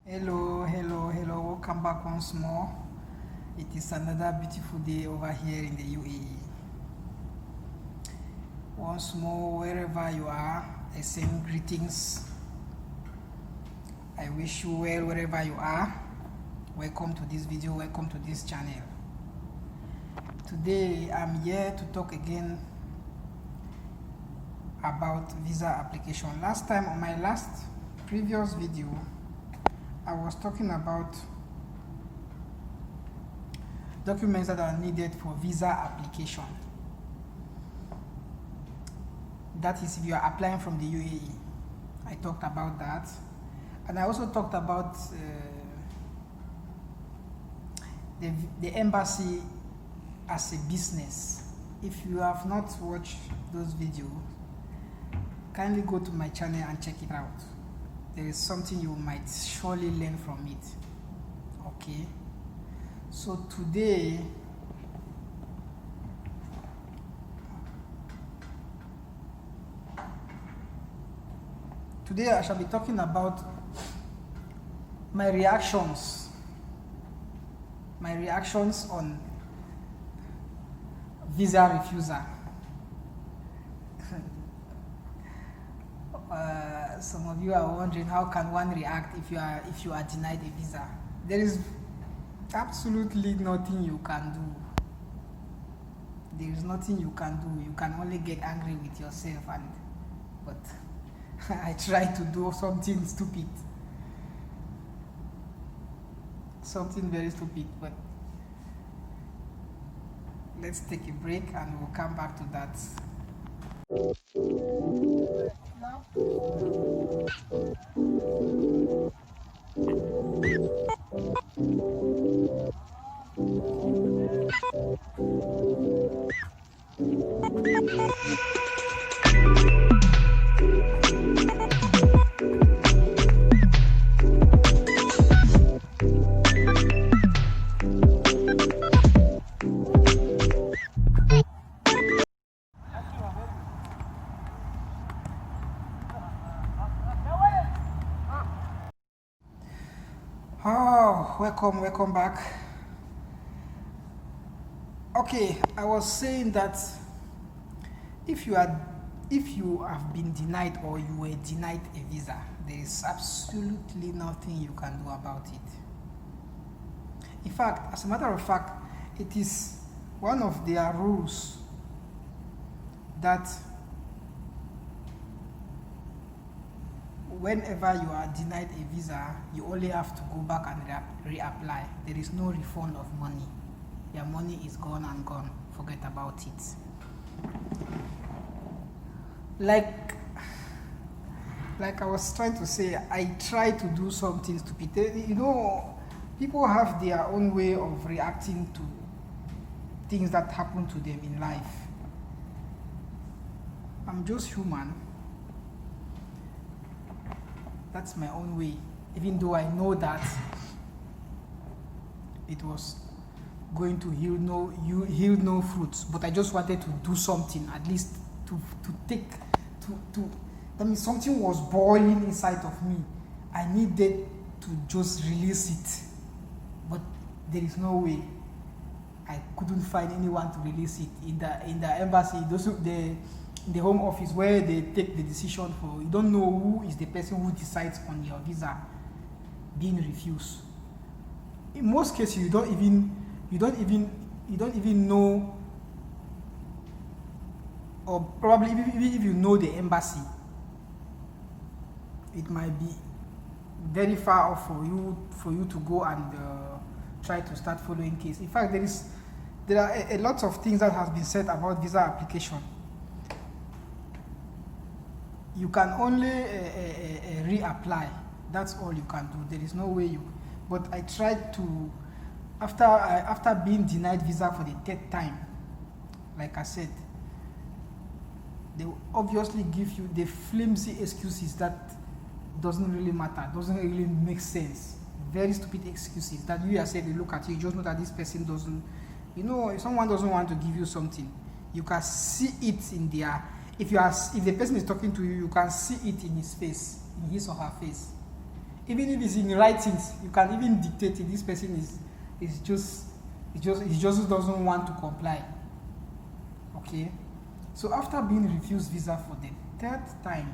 Hello, welcome back once more. It is another beautiful day over here in the UAE. Once more, wherever you are, I send greetings. I wish you well wherever you are. Welcome to this video, welcome to this channel. Today, I'm here to talk again about visa application. Last time, on my previous video, I was talking about documents that are needed for visa application. That is, if you are applying from the UAE. I talked about that. And I also talked about the embassy as a business. If you have not watched those videos, kindly go to my channel and check it out. There is something you might surely learn from it. Okay, so today I shall be talking about my reactions on visa refusal. Some of you are wondering, how can one react if you are denied a visa? There is absolutely nothing you can do. There is nothing you can do. You can only get angry with yourself, but I try to do something stupid, something very stupid. But let's take a break and we'll come back to that. Welcome back. Okay, I was saying that if you have been denied or you were denied a visa, there is absolutely nothing you can do about it. In fact, as a matter of fact, it is one of their rules that whenever you are denied a visa, you only have to go back and reapply. There is no refund of money. Your money is gone and gone. Forget about it. Like I was trying to say, I try to do something stupid. You know, people have their own way of reacting to things that happen to them in life. I'm just human. That's my own way, even though I know that it was going to yield no fruits, but I just wanted to do something, at least that means something was boiling inside of me. I needed to just release it, but there is no way. I couldn't find anyone to release it in the embassy. The home office where they take the decision for, you don't know who is the person who decides on your visa being refused. In most cases, you don't even know, or probably if you know the embassy, it might be very far off for you to go and try to start following case. In fact, there are a lot of things that has been said about visa application. You can only reapply. That's all you can do. There is no way but I tried to, after being denied visa for the third time, like I said, they obviously give you the flimsy excuses that doesn't really matter, doesn't really make sense. Very stupid excuses that you yourself, they look at you just know that this person doesn't, if someone doesn't want to give you something, you can see it in their, if the person is talking to you, you can see it in his face, in his or her face. Even if it's in writings, you can even dictate it. This person is just he just doesn't want to comply. Okay. So after being refused visa for the third time,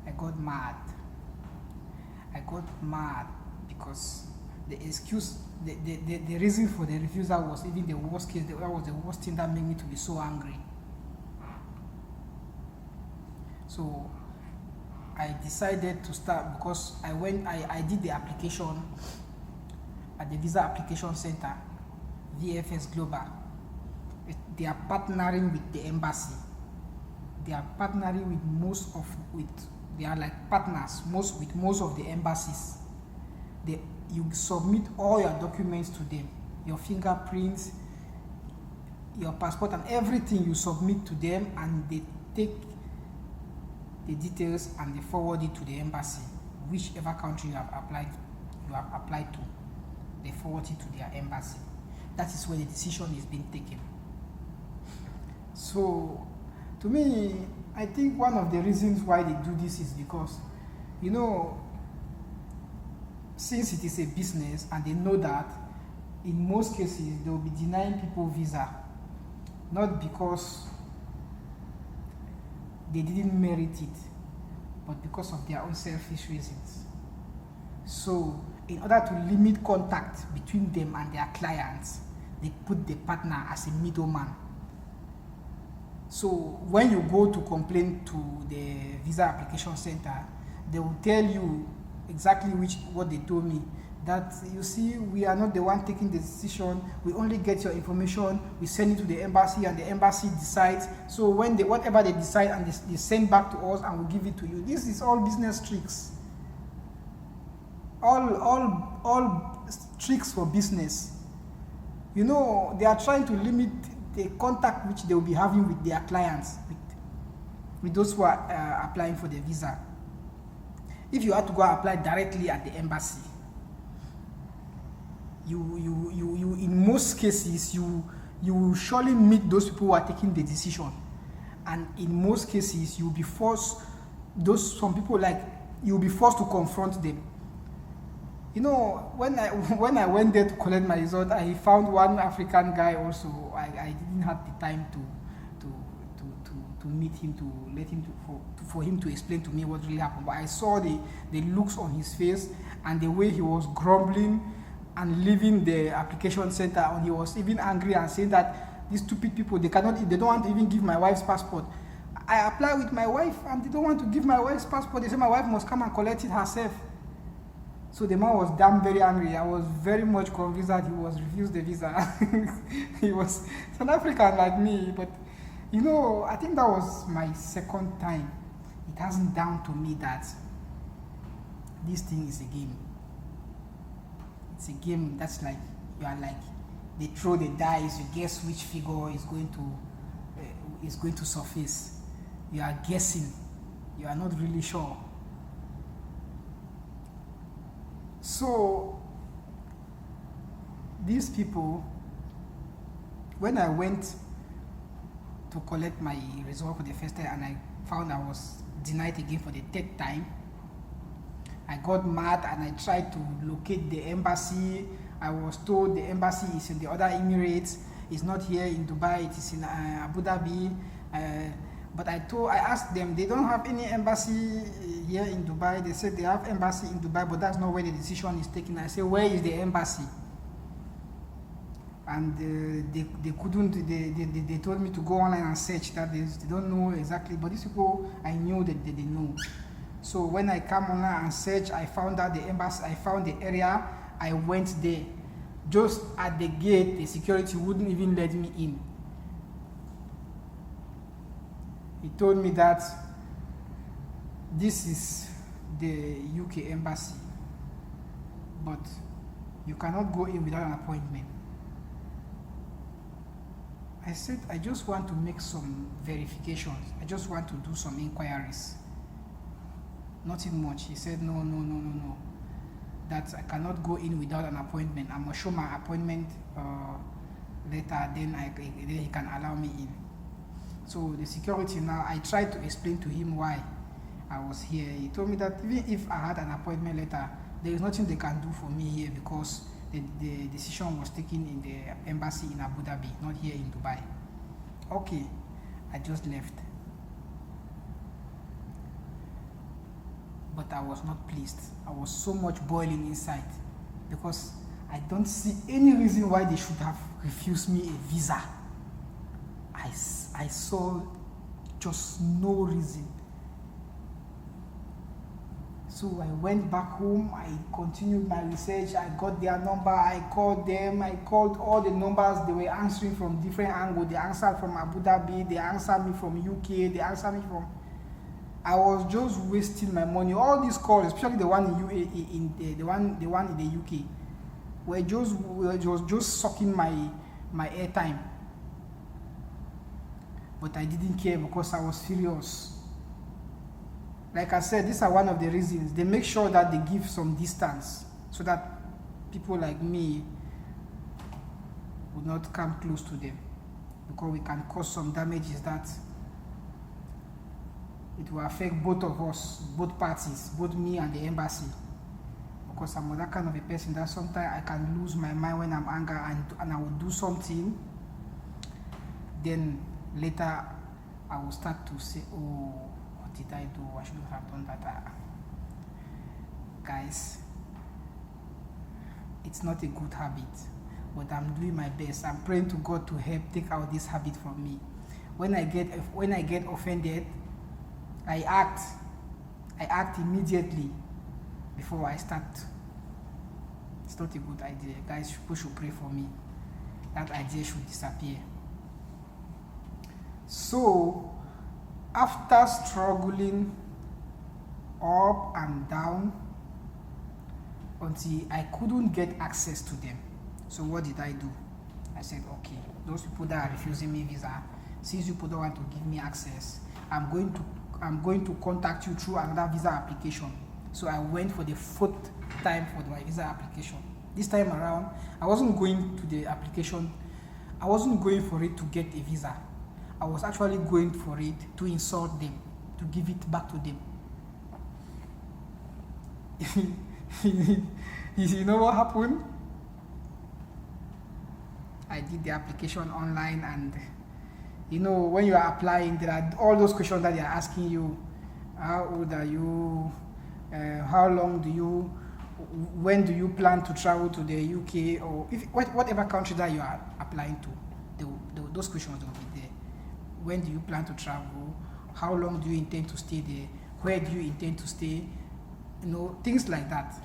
I got mad. I got mad because the excuse, the reason for the refusal was even the worst case. That was the worst thing that made me to be so angry. So I decided to start because I did the application at the Visa Application Center, VFS Global. They are partnering with the embassy. They are partnering with they are like partners with most of the embassies. You submit all your documents to them, your fingerprints, your passport, and everything you submit to them, and they take the details and they forward it to the embassy, whichever country you have applied to. They forward it to their embassy. That is where the decision is being taken. So, to me, I think one of the reasons why they do this is because, since it is a business and they know that in most cases they will be denying people visa, not because they didn't merit it, but because of their own selfish reasons. So, in order to limit contact between them and their clients, they put the partner as a middleman. So when you go to complain to the Visa Application Center, they will tell you exactly what they told me. That, you see, we are not the one taking the decision. We only get your information, we send it to the embassy, and the embassy decides. So when whatever they decide, and they send back to us, and we give it to you. This is all business tricks. All tricks for business. They are trying to limit the contact which they will be having with their clients, with those who are applying for the visa. If you have to go apply directly at the embassy, you in most cases you will surely meet those people who are taking the decision, and in most cases you'll be forced. Some people, like, you'll be forced to confront them. When I went there to collect my result, I found one African guy also. I didn't have the time to meet him, to let him for him to explain to me what really happened. But I saw the looks on his face and the way he was grumbling and leaving the application center, and he was even angry and saying that these stupid people, they don't want to even give my wife's passport. I apply with my wife and they don't want to give my wife's passport. They say my wife must come and collect it herself. So the man was damn very angry. I was very much convinced that he was refused the visa. He was South African like me, but I think that was my second time. It hasn't dawned to me that this thing is a game. It's a game that's like, they throw the dice, you guess which figure is going to surface. You are guessing. You are not really sure. So, these people, when I went to collect my result for the first time and I found I was denied again for the third time, I got mad and I tried to locate the embassy. I was told the embassy is in the other Emirates. It's not here in Dubai, it is in Abu Dhabi. But I asked them, they don't have any embassy here in Dubai. They said they have embassy in Dubai, but that's not where the decision is taken. I said, where is the embassy? And they couldn't, they told me to go online and search that. They don't know exactly, but these people, I knew that they know. So when I come online and search, I found out the embassy, I found the area, I went there. Just at the gate, the security wouldn't even let me in. He told me that this is the UK embassy, but you cannot go in without an appointment. I said, I just want to make some verifications. I just want to do some inquiries. Nothing much. He said, no. That I cannot go in without an appointment. I must show my appointment letter, then he can allow me in. So the security now, I tried to explain to him why. I was here. He told me that even if I had an appointment later, there is nothing they can do for me here because the decision was taken in the embassy in Abu Dhabi, not here in Dubai. Okay, I just left. But I was not pleased. I was so much boiling inside because I don't see any reason why they should have refused me a visa. I saw just no reason. So I went back home, I continued my research, I got their number, I called them, I called all the numbers, they were answering from different angles. They answered from Abu Dhabi, they answered me from UK, they answered me from... I was just wasting my money. All these calls, especially the one in UAE, the one in the UK, was just sucking my airtime. But I didn't care because I was serious. Like I said, these are one of the reasons. They make sure that they give some distance so that people like me would not come close to them, because we can cause some damages that it will affect both of us, both parties, both me and the embassy. Because I'm that kind of a person that sometimes I can lose my mind when I'm angry and I will do something. Then later I will start to say, oh, what did I do? I shouldn't have done that. Guys, it's not a good habit, but I'm doing my best. I'm praying to God to help take out this habit from me. When I get offended, I act immediately before I start. It's not a good idea. Guys, people should pray for me. That idea should disappear. So, after struggling up and down until I couldn't get access to them, so what did I do? I said, okay, those people that are refusing me visa, since you people don't want to give me access, I'm going to contact you through another visa application. So I went for the fourth time for my visa application. This time around, I wasn't going to the application. I wasn't going for it to get a visa. I was actually going for it to insult them, to give it back to them. You know what happened? I did the application online, and you know, when you are applying, there are all those questions that they are asking you. How old are you? How long do you, when do you plan to travel to the UK, or whatever country that you are applying to, those questions will be there. When do you plan to travel? How long do you intend to stay there? Where do you intend to stay? You know, things like that.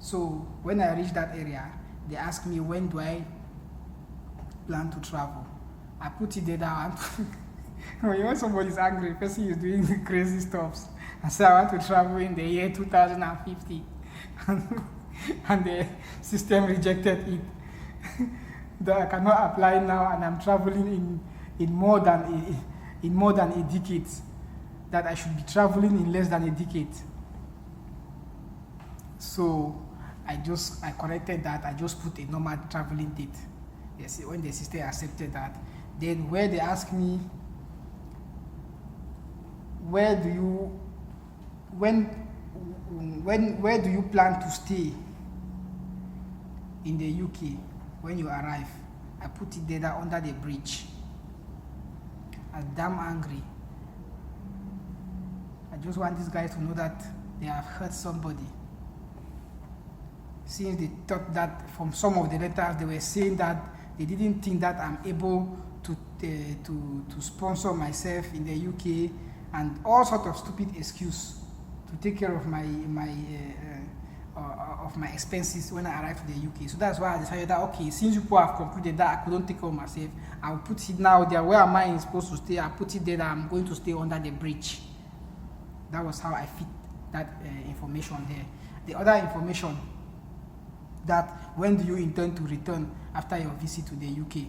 So when I reach that area, they ask me, when do I plan to travel? I put it there down. When somebody is angry, the person is doing crazy stuff. I say I want to travel in the year 2050. And the system rejected it. That I cannot apply now, and I'm traveling in more than a decade. That I should be traveling in less than a decade. So I corrected that. I just put a normal traveling date. Yes, when the system accepted that, then where they ask me, where do you plan to stay in the UK when you arrive? I put it there under the bridge. I'm damn angry. I just want these guys to know that they have hurt somebody. Since they thought that from some of the letters, they were saying that they didn't think that I'm able to sponsor myself in the UK, and all sorts of stupid excuse to take care of my expenses when I arrived to the UK. So that's why I decided that, okay, since you people have concluded that I couldn't take care of myself, I'll put it now there. Where am I supposed to stay? I put it there that I'm going to stay under the bridge. That was how I fit that information there. The other information, that when do you intend to return after your visit to the UK?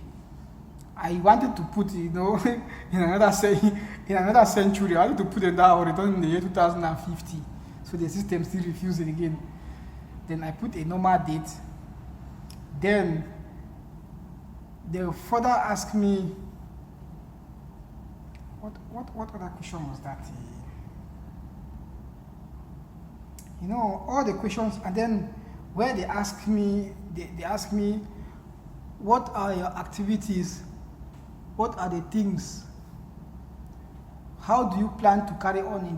I wanted to put, you know, in another century. I wanted to put it that I will return in the year 2050. So the system still refused it again. Then I put a normal date. Then they further asked me, what other question was that? All the questions, and then where they ask me, what are your activities? What are the things? How do you plan to carry on in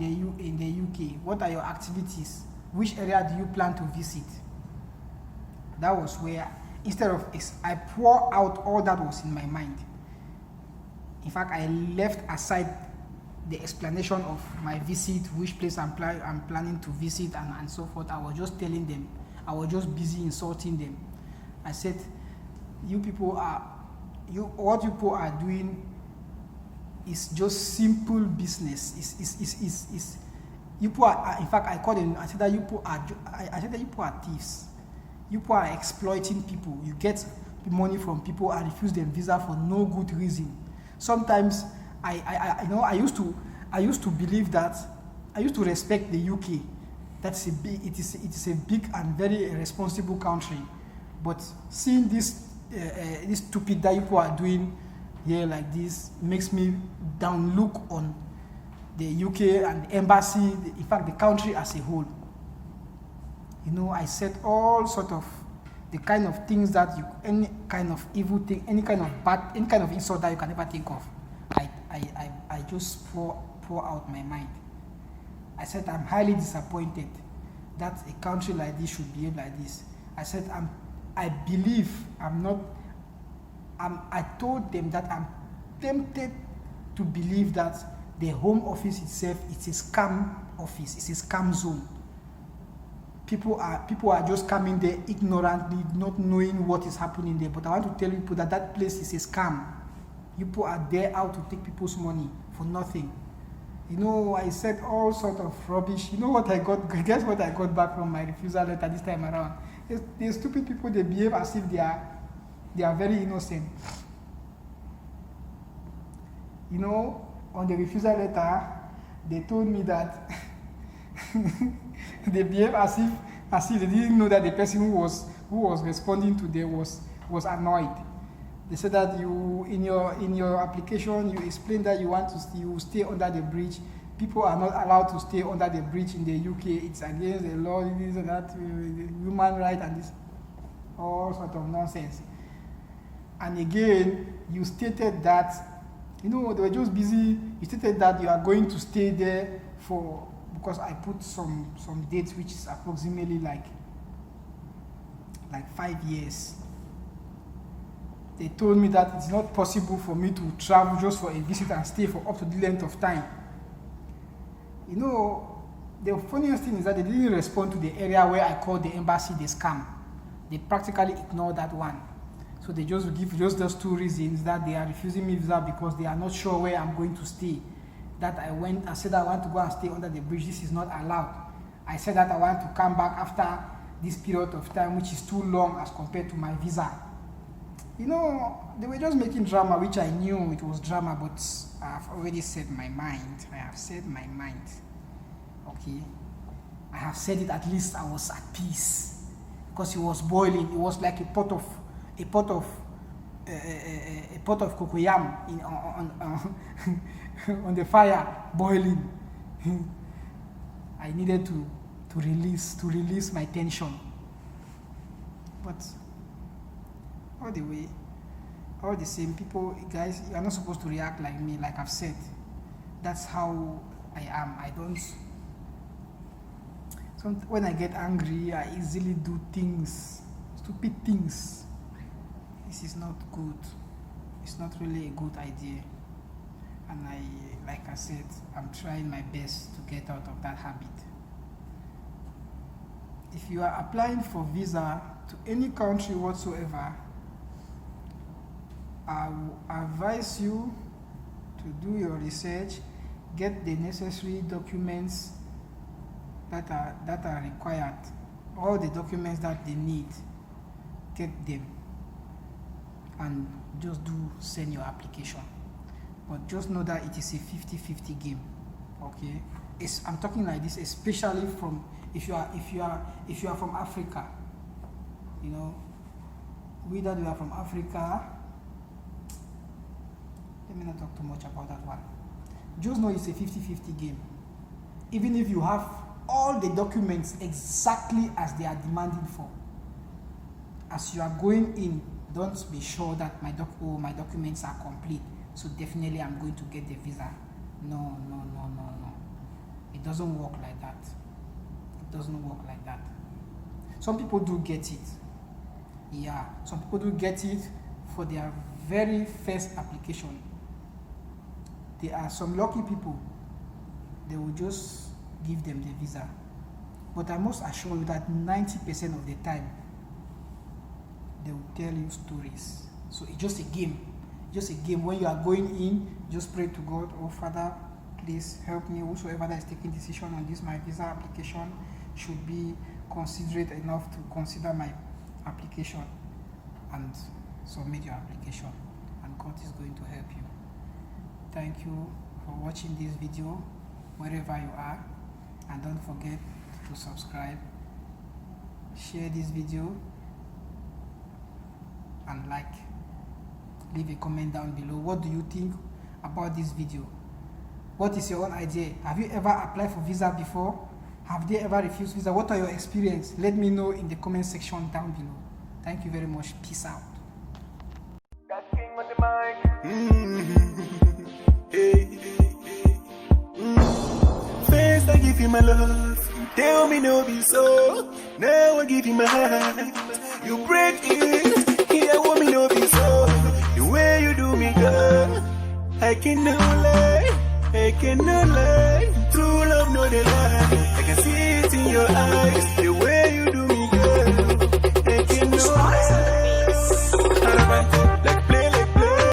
the UK? What are your activities? Which area do you plan to visit? That was where, instead of I pour out all that was in my mind. In fact, I left aside the explanation of my visit, which place I'm planning to visit, and so forth. I was just telling them. I was just busy insulting them. I said, what you people are doing is just simple business. You people are, in fact, I called them. I said that you people are thieves. You people are exploiting people. You get money from people and refuse them visa for no good reason. Sometimes I used to believe that I used to respect the UK. It is a big and very responsible country. But seeing this stupid that people are doing here like this makes me down look on the UK and the embassy, in fact the country as a whole. I said all sort of the kind of things that any kind of evil thing, any kind of bad, any kind of insult that you can ever think of. I just pour out my mind. I said I'm highly disappointed that a country like this should behave like this. I said I told them that I'm tempted to believe that the Home Office itself is a scam office, it's a scam zone. People are just coming there ignorantly, not knowing what is happening there. But I want to tell people that place is a scam. People are there out to take people's money for nothing. I said all sort of rubbish. What I got? Guess what I got back from my refusal letter this time around? The stupid people, they behave as if they are very innocent. On the refusal letter, they told me that they behave as if they didn't know that the person who was responding to them was annoyed. They said that in your application you explained that you stay under the bridge. People are not allowed to stay under the bridge in the UK. It's against the law, this and that, human rights and this, all sort of nonsense. And again, you stated that, they were just busy. You stated that you are going to stay there because I put some dates, which is approximately like 5 years. They told me that it's not possible for me to travel just for a visit and stay for up to the length of time. The funniest thing is that they didn't respond to the area where I called the embassy the scam. They practically ignored that one. So they just give just those two reasons that they are refusing me visa because they are not sure where I'm going to stay. That I said I want to go and stay under the bridge. This is not allowed. I said that I want to come back after this period of time, which is too long as compared to my visa. They were just making drama, which I knew it was drama, but I've already said my mind. I have said my mind. Okay? I have said it, at least I was at peace. Because it was boiling. It was like a pot of cocoyam on the fire, boiling. I needed to release my tension. But all the same, people, guys, you are not supposed to react like me, like I've said. That's how I am. When I get angry, I easily do things, stupid things. This is not good. It's not really a good idea. And like I said, I'm trying my best to get out of that habit. If you are applying for visa to any country whatsoever, I will advise you to do your research, get the necessary documents that are required, all the documents that they need, get them, and just send your application. But just know that it is a 50-50 game. Okay, I'm talking like this, especially from if you are from Africa. Whether you are from Africa. Let me not talk too much about that one. Just know it's a 50-50 game. Even if you have all the documents exactly as they are demanding for. As you are going in, don't be sure that my documents are complete, so definitely I'm going to get the visa. No. It doesn't work like that. It doesn't work like that. Some people do get it. Yeah, some people do get it for their very first application. There are some lucky people, they will just give them the visa. But I must assure you that 90% of the time, they will tell you stories. So it's just a game. Just a game. When you are going in, just pray to God, oh Father, please help me. Whosoever that is taking decision on this, my visa application should be considerate enough to consider my application and submit your application. And God is going to help you. Thank you for watching this video, wherever you are. And don't forget to subscribe, share this video, and like. Leave a comment down below. What do you think about this video? What is your own idea? Have you ever applied for visa before? Have they ever refused visa? What are your experience? Let me know in the comment section down below. Thank you very much. Peace out. First I give you my love, tell me no be so. Now I give you my heart, you break it. Here want me no be so. The way you do me, girl, I cannot lie. True love, no the lie. I can see it in your eyes. The way you do me, girl, I cannot lie.